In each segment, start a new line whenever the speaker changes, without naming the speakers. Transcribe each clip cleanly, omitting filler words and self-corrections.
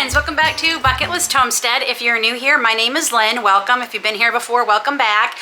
friends, welcome back to Bucket List Homestead. If you're new here, my name is Lynn. Welcome. If you've been here before, welcome back.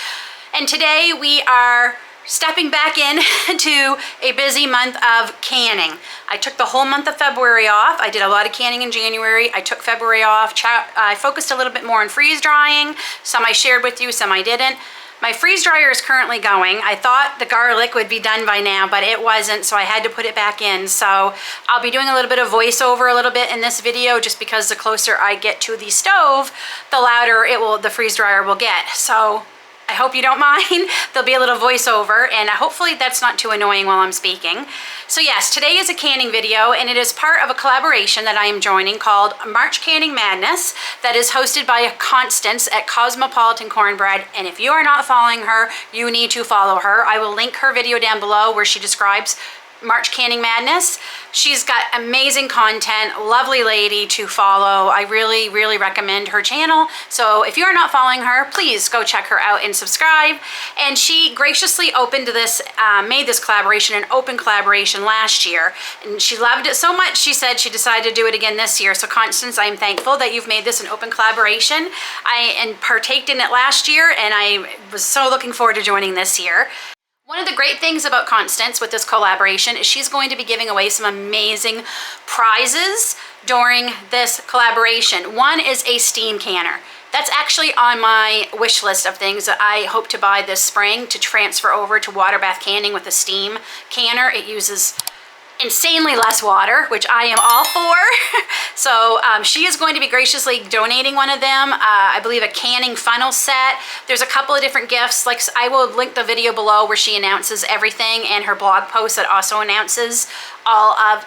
And today we are stepping back into a busy month of canning. I took the whole month of February off. I did a lot of canning in January. I took February off. I focused a little bit more on freeze drying. Some I shared with you, some I didn't. My freeze dryer is currently going. I thought the garlic would be done by now, but it wasn't, so I had to put it back in. So I'll be doing a little bit of voiceover a little bit in this video, just because the closer I get to the stove, the louder the freeze dryer will get. So I hope you don't mind. There'll be a little voiceover, and hopefully that's not too annoying while I'm speaking. So yes, today is a canning video, and it is part of a collaboration that I am joining called March Canning Madness that is hosted by Constance at Cosmopolitan Cornbread. And if you are not following her, you need to follow her. I will link her video down below where she describes March Canning Madness. She's got amazing content, lovely lady to follow. I really, really recommend her channel. So if you are not following her, please go check her out and subscribe. And she graciously opened this, made this collaboration an open collaboration last year. And she loved it so much, she said she decided to do it again this year. So Constance, I am thankful that you've made this an open collaboration. I partaked in it last year, and I was so looking forward to joining this year. One of the great things about Constance with this collaboration is she's going to be giving away some amazing prizes during this collaboration. One is a steam canner. That's actually on my wish list of things that I hope to buy this spring to transfer over to water bath canning with a steam canner. It uses insanely less water, which I am all for. So she is going to be graciously donating one of them. I believe a canning funnel set. There's a couple of different gifts. Like, I will link the video below where she announces everything, and her blog post that also announces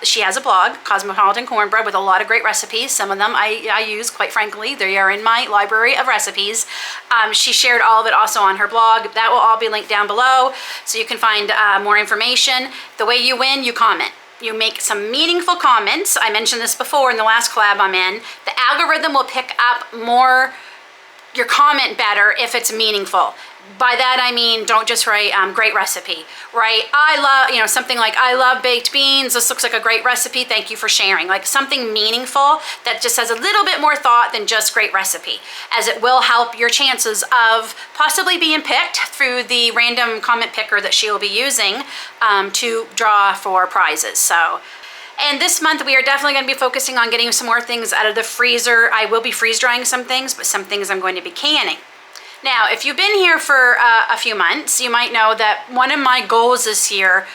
she has a blog, Cosmopolitan Cornbread, with a lot of great recipes. Some of them I use, quite frankly. They are in my library of recipes. She shared all of it also on her blog. That will all be linked down below, so you can find more information. The way you win, you comment. You make some meaningful comments. I mentioned this before in the last collab I'm in. The algorithm will pick up your comment better if it's meaningful. By that I mean, don't just write great recipe. Write, I love, something like, I love baked beans. This looks like a great recipe. Thank you for sharing. Like something meaningful that just has a little bit more thought than just great recipe, as it will help your chances of possibly being picked through the random comment picker that she will be using to draw for prizes. So. And this month we are definitely going to be focusing on getting some more things out of the freezer. I will be freeze drying some things, but some things I'm going to be canning. Now, if you've been here for a few months, you might know that one of my goals this year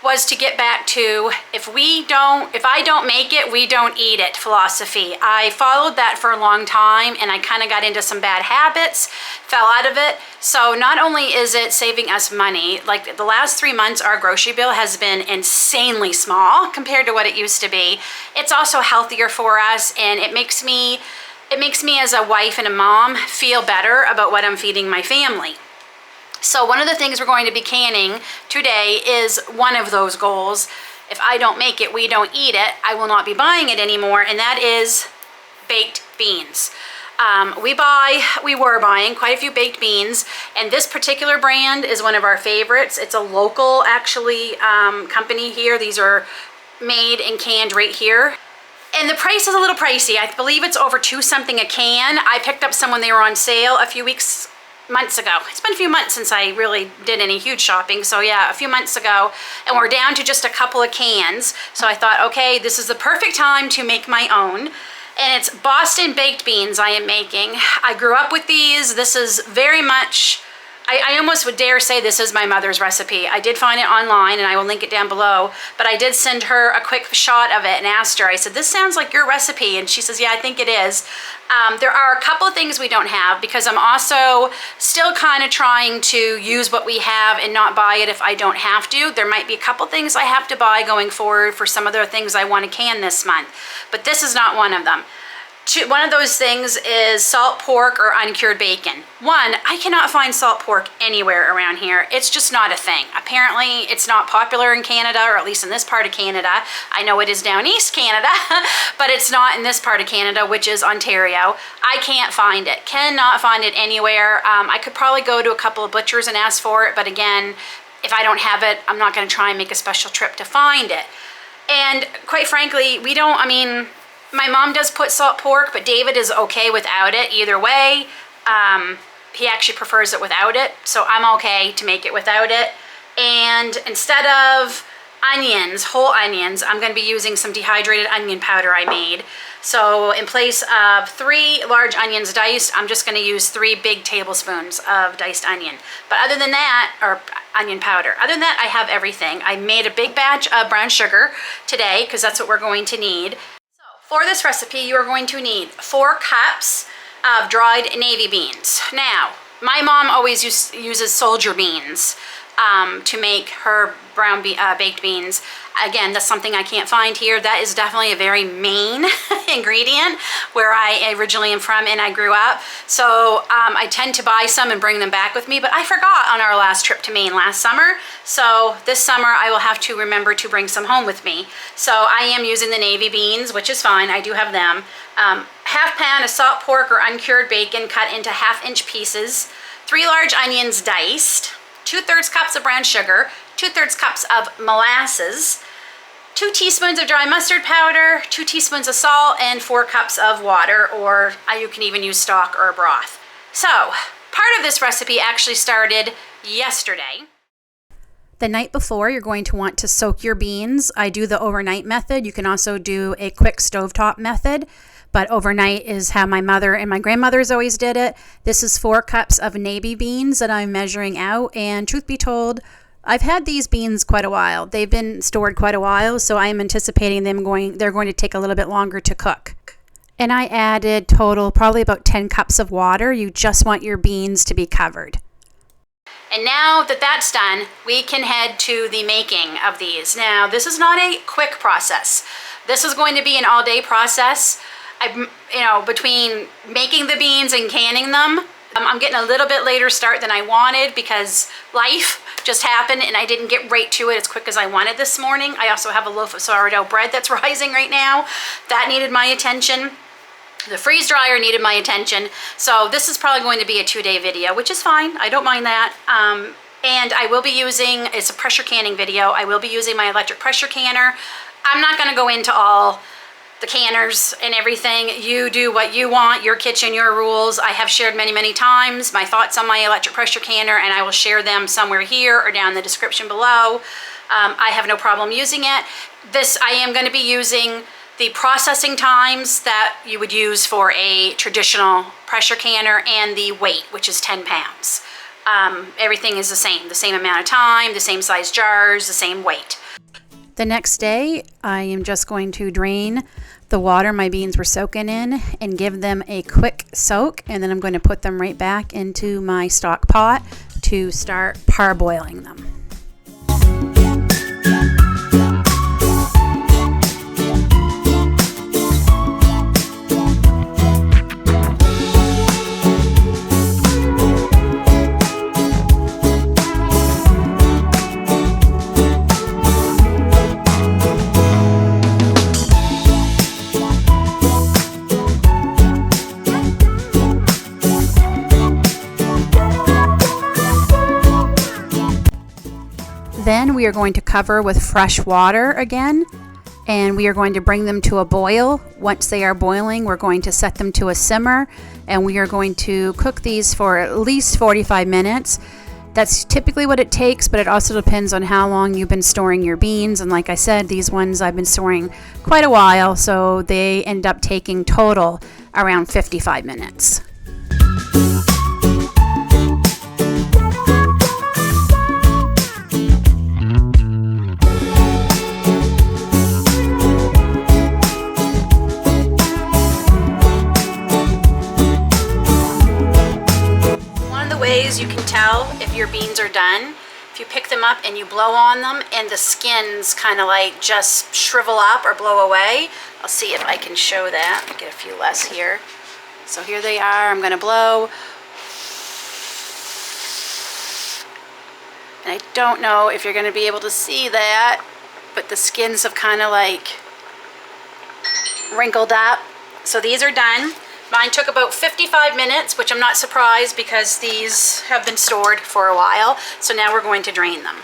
was to get back to if I don't make it, we don't eat it philosophy. I followed that for a long time, and I kind of got into some bad habits, fell out of it. So not only is it saving us money, like the last 3 months, our grocery bill has been insanely small compared to what it used to be. It's also healthier for us, and it makes me as a wife and a mom feel better about what I'm feeding my family. So one of the things we're going to be canning today is one of those goals. If I don't make it, we don't eat it, I will not be buying it anymore, and that is baked beans. We were buying quite a few baked beans, and this particular brand is one of our favorites. It's a local, actually, company here. These are made and canned right here. And the price is a little pricey. I believe it's over $2 something a can. I picked up some when they were on sale a few months ago. It's been a few months since I really did any huge shopping. So yeah, a few months ago, and we're down to just a couple of cans. So I thought, okay, this is the perfect time to make my own. And it's Boston baked beans I am making. I grew up with these. This is very much, I almost would dare say this is my mother's recipe. I did find it online, and I will link it down below, but I did send her a quick shot of it and asked her, I said, this sounds like your recipe, and she says, yeah, I think it is. There are a couple of things we don't have, because I'm also still kind of trying to use what we have and not buy it if I don't have to. There might be a couple things I have to buy going forward for some other things I want to can this month, but this is not one of them. One of those things is salt pork or uncured bacon. One, I cannot find salt pork anywhere around here. It's just not a thing. Apparently, it's not popular in Canada, or at least in this part of Canada. I know it is down east Canada, but it's not in this part of Canada, which is Ontario. I can't find it. Cannot find it anywhere. I could probably go to a couple of butchers and ask for it, but again, if I don't have it, I'm not going to try and make a special trip to find it. And quite frankly, My mom does put salt pork, but David is okay without it either way. He actually prefers it without it, so I'm okay to make it without it. And instead of onions, whole onions, I'm going to be using some dehydrated onion powder I made. So in place of 3 large onions diced, I'm just going to use 3 big tablespoons of diced onion. But other than that, or onion powder, other than that, I have everything. I made a big batch of brown sugar today because that's what we're going to need. So for this recipe, you are going to need 4 cups of dried navy beans. Now, my mom always uses soldier beans to make her brown baked beans. Again, that's something I can't find here. That is definitely a very Maine ingredient where I originally am from and I grew up. So I tend to buy some and bring them back with me, but I forgot on our last trip to Maine last summer. So this summer I will have to remember to bring some home with me. So I am using the navy beans, which is fine. I do have them. Half pound of salt pork or uncured bacon cut into 1/2 inch pieces. 3 large onions diced. 2/3 cups of brown sugar, 2/3 cups of molasses, 2 teaspoons of dry mustard powder, 2 teaspoons of salt, and 4 cups of water, or you can even use stock or broth. So, part of this recipe actually started yesterday. The night before, you're going to want to soak your beans. I do the overnight method. You can also do a quick stovetop method, but overnight is how my mother and my grandmothers always did it. This is 4 cups of navy beans that I'm measuring out, and truth be told, I've had these beans quite a while. They've been stored quite a while, so I'm anticipating they're going to take a little bit longer to cook. And I added total probably about 10 cups of water. You just want your beans to be covered. And now that that's done, we can head to the making of these. Now, this is not a quick process. This is going to be an all-day process. Between making the beans and canning them, I'm getting a little bit later start than I wanted because life just happened and I didn't get right to it as quick as I wanted this morning. I also have a loaf of sourdough bread that's rising right now. That needed my attention. The freeze dryer needed my attention. So this is probably going to be a 2-day video, which is fine. I don't mind that. And I will be using, it's a pressure canning video. I will be using my electric pressure canner. I'm not going to go into all the canners and everything. You do what you want, your kitchen, your rules. I have shared many times my thoughts on my electric pressure canner, and I will share them somewhere here or down in the description below. I have no problem using it. This, I am going to be using the processing times that you would use for a traditional pressure canner and the weight, which is 10 pounds. Everything is the same amount of time, the same size jars, the same weight. The next day, I am just going to drain the water my beans were soaking in and give them a quick soak, and then I'm going to put them right back into my stock pot to start parboiling them. Then we are going to cover with fresh water again, and we are going to bring them to a boil. Once they are boiling, we're going to set them to a simmer, and we are going to cook these for at least 45 minutes. That's typically what it takes, but it also depends on how long you've been storing your beans. And like I said, these ones I've been storing quite a while, so they end up taking total around 55 minutes. You can tell if your beans are done if you pick them up and you blow on them and the skins kind of like just shrivel up or blow away. I'll see if I can show that. Get a few less here. So here they are. I'm going to blow. And I don't know if you're going to be able to see that, but the skins have kind of like wrinkled up. So these are done. Mine took about 55 minutes, which I'm not surprised because these have been stored for a while. So now we're going to drain them.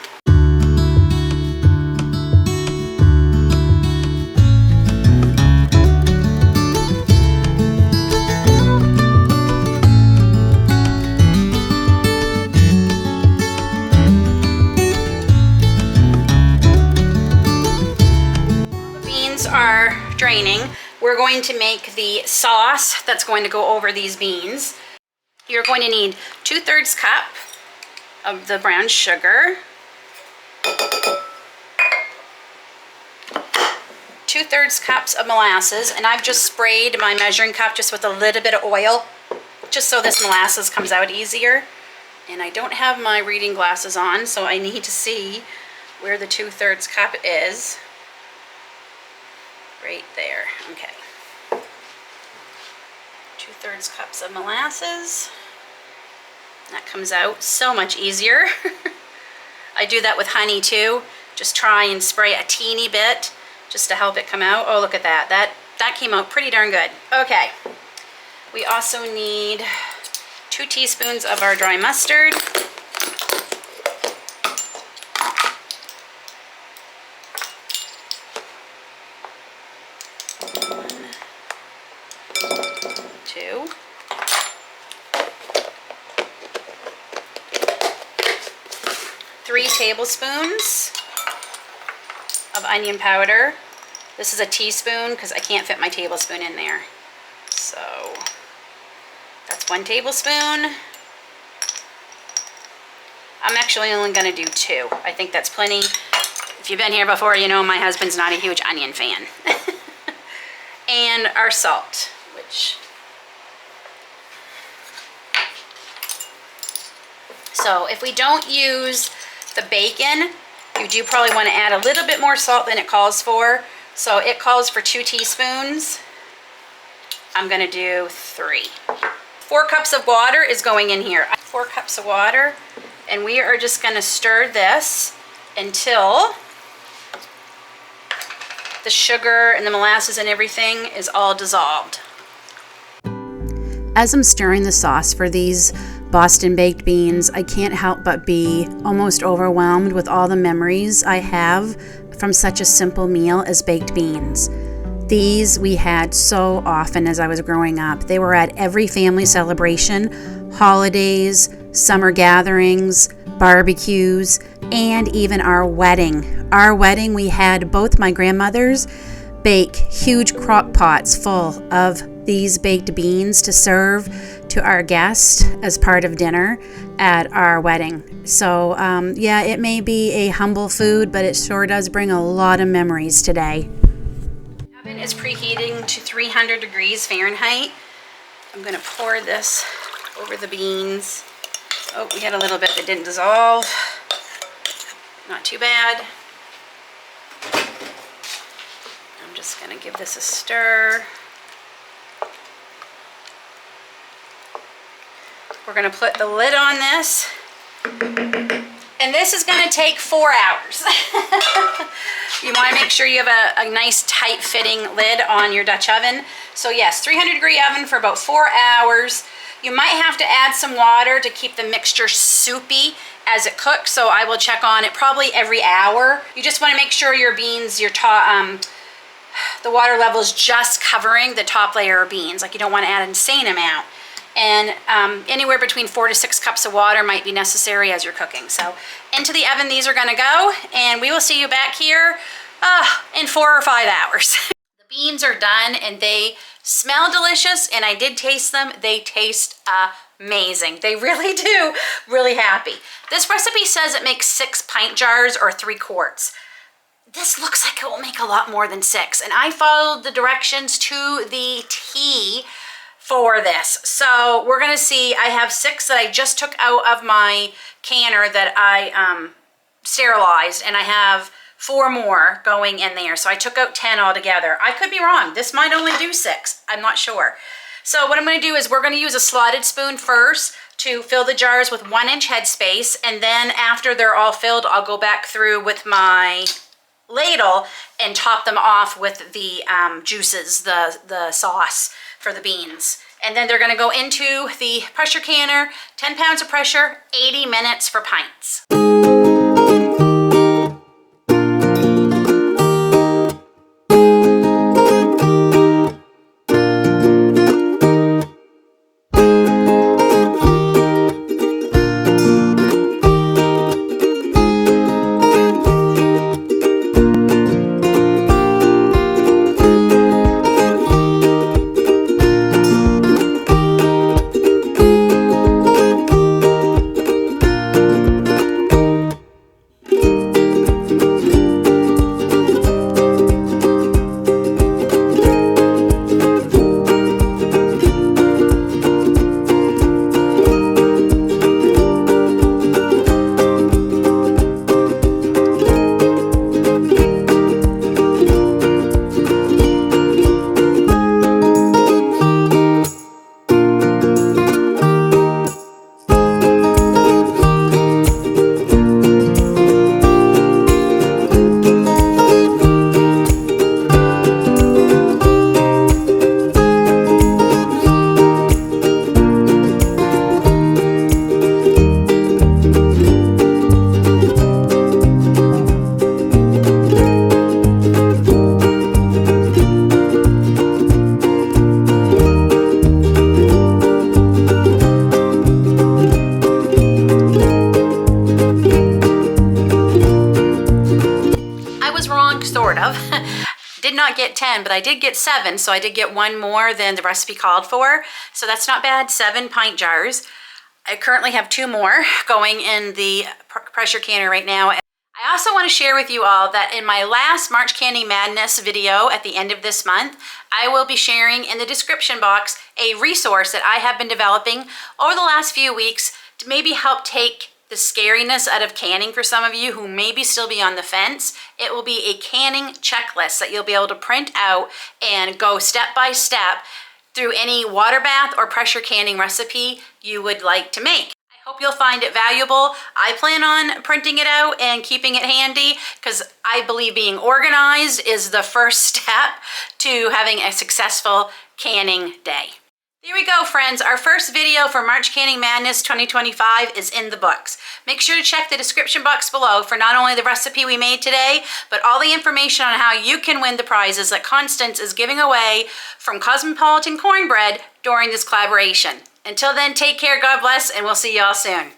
draining, we're going to make the sauce that's going to go over these beans. You're going to need 2/3 cup of the brown sugar, 2/3 cups of molasses, and I've just sprayed my measuring cup just with a little bit of oil, just so this molasses comes out easier. And I don't have my reading glasses on, so I need to see where the 2/3 cup is. Right there, okay. 2/3 cups of molasses. That comes out so much easier. I do that with honey too. Just try and spray a teeny bit just to help it come out. Oh, look at that. That came out pretty darn good. Okay. We also need 2 teaspoons of our dry mustard. 2. 3 tablespoons of onion powder. This is a teaspoon because I can't fit my tablespoon in there. So that's 1 tablespoon. I'm actually only going to do 2. I think that's plenty. If you've been here before, you know my husband's not a huge onion fan. And our salt, which... So if we don't use the bacon, you do probably want to add a little bit more salt than it calls for. So it calls for 2 teaspoons. I'm going to do 3. 4 cups of water is going in here. 4 cups of water, and we are just going to stir this until the sugar and the molasses and everything is all dissolved.
As I'm stirring the sauce for these Boston baked beans, I can't help but be almost overwhelmed with all the memories I have from such a simple meal as baked beans. These we had so often as I was growing up. They were at every family celebration, holidays, summer gatherings, barbecues, and even our wedding. Our wedding, we had both my grandmothers bake huge crock pots full of these baked beans to serve to our guests as part of dinner at our wedding. So yeah, it may be a humble food, but it sure does bring a lot of memories today.
The oven is preheating to 300 degrees Fahrenheit. I'm going to pour this over the beans. Oh, we had a little bit that didn't dissolve. Not too bad. I'm just going to give this a stir. We're going to put the lid on this, and this is going to take 4 hours. You want to make sure you have a nice tight fitting lid on your Dutch oven. So yes, 300 degree oven for about 4 hours. You might have to add some water to keep the mixture soupy as it cooks, so I will check on it probably every hour. You just want to make sure your beans, the water level is just covering the top layer of beans. Like, you don't want to add an insane amount. And anywhere between 4 to 6 cups of water might be necessary as you're cooking. So into the oven these are going to go, and we will see you back here in 4 or 5 hours. The beans are done, and they smell delicious, and I did taste them. They taste amazing. They really do. Really happy. This recipe says it makes 6 pint jars or 3 quarts. This looks like it will make a lot more than 6, and I followed the directions to the T for this. So we're gonna see. I have 6 that I just took out of my canner that I sterilized, and I have 4 more going in there. So I took out 10 altogether. I could be wrong. This might only do 6. I'm not sure. So what I'm gonna do is we're gonna use a slotted spoon first to fill the jars with 1-inch headspace, and then after they're all filled, I'll go back through with my ladle and top them off with the juices, the sauce for the beans. And then they're going to go into the pressure canner, 10 pounds of pressure, 80 minutes for pints. get 10, but I did get 7, so I did get 1 more than the recipe called for. So that's not bad, 7 pint jars. I currently have 2 more going in the pressure canner right now. I also want to share with you all that in my last March Canning Madness video at the end of this month, I will be sharing in the description box a resource that I have been developing over the last few weeks to maybe help take the scariness out of canning for some of you who maybe still be on the fence. It will be a canning checklist that you'll be able to print out and go step by step through any water bath or pressure canning recipe you would like to make. I hope you'll find it valuable. I plan on printing it out and keeping it handy because I believe being organized is the first step to having a successful canning day. Here we go, friends. Our first video for March Canning Madness 2025 is in the books. Make sure to check the description box below for not only the recipe we made today, but all the information on how you can win the prizes that Constance is giving away from Cosmopolitan Cornbread during this collaboration. Until then, take care, God bless, and we'll see y'all soon.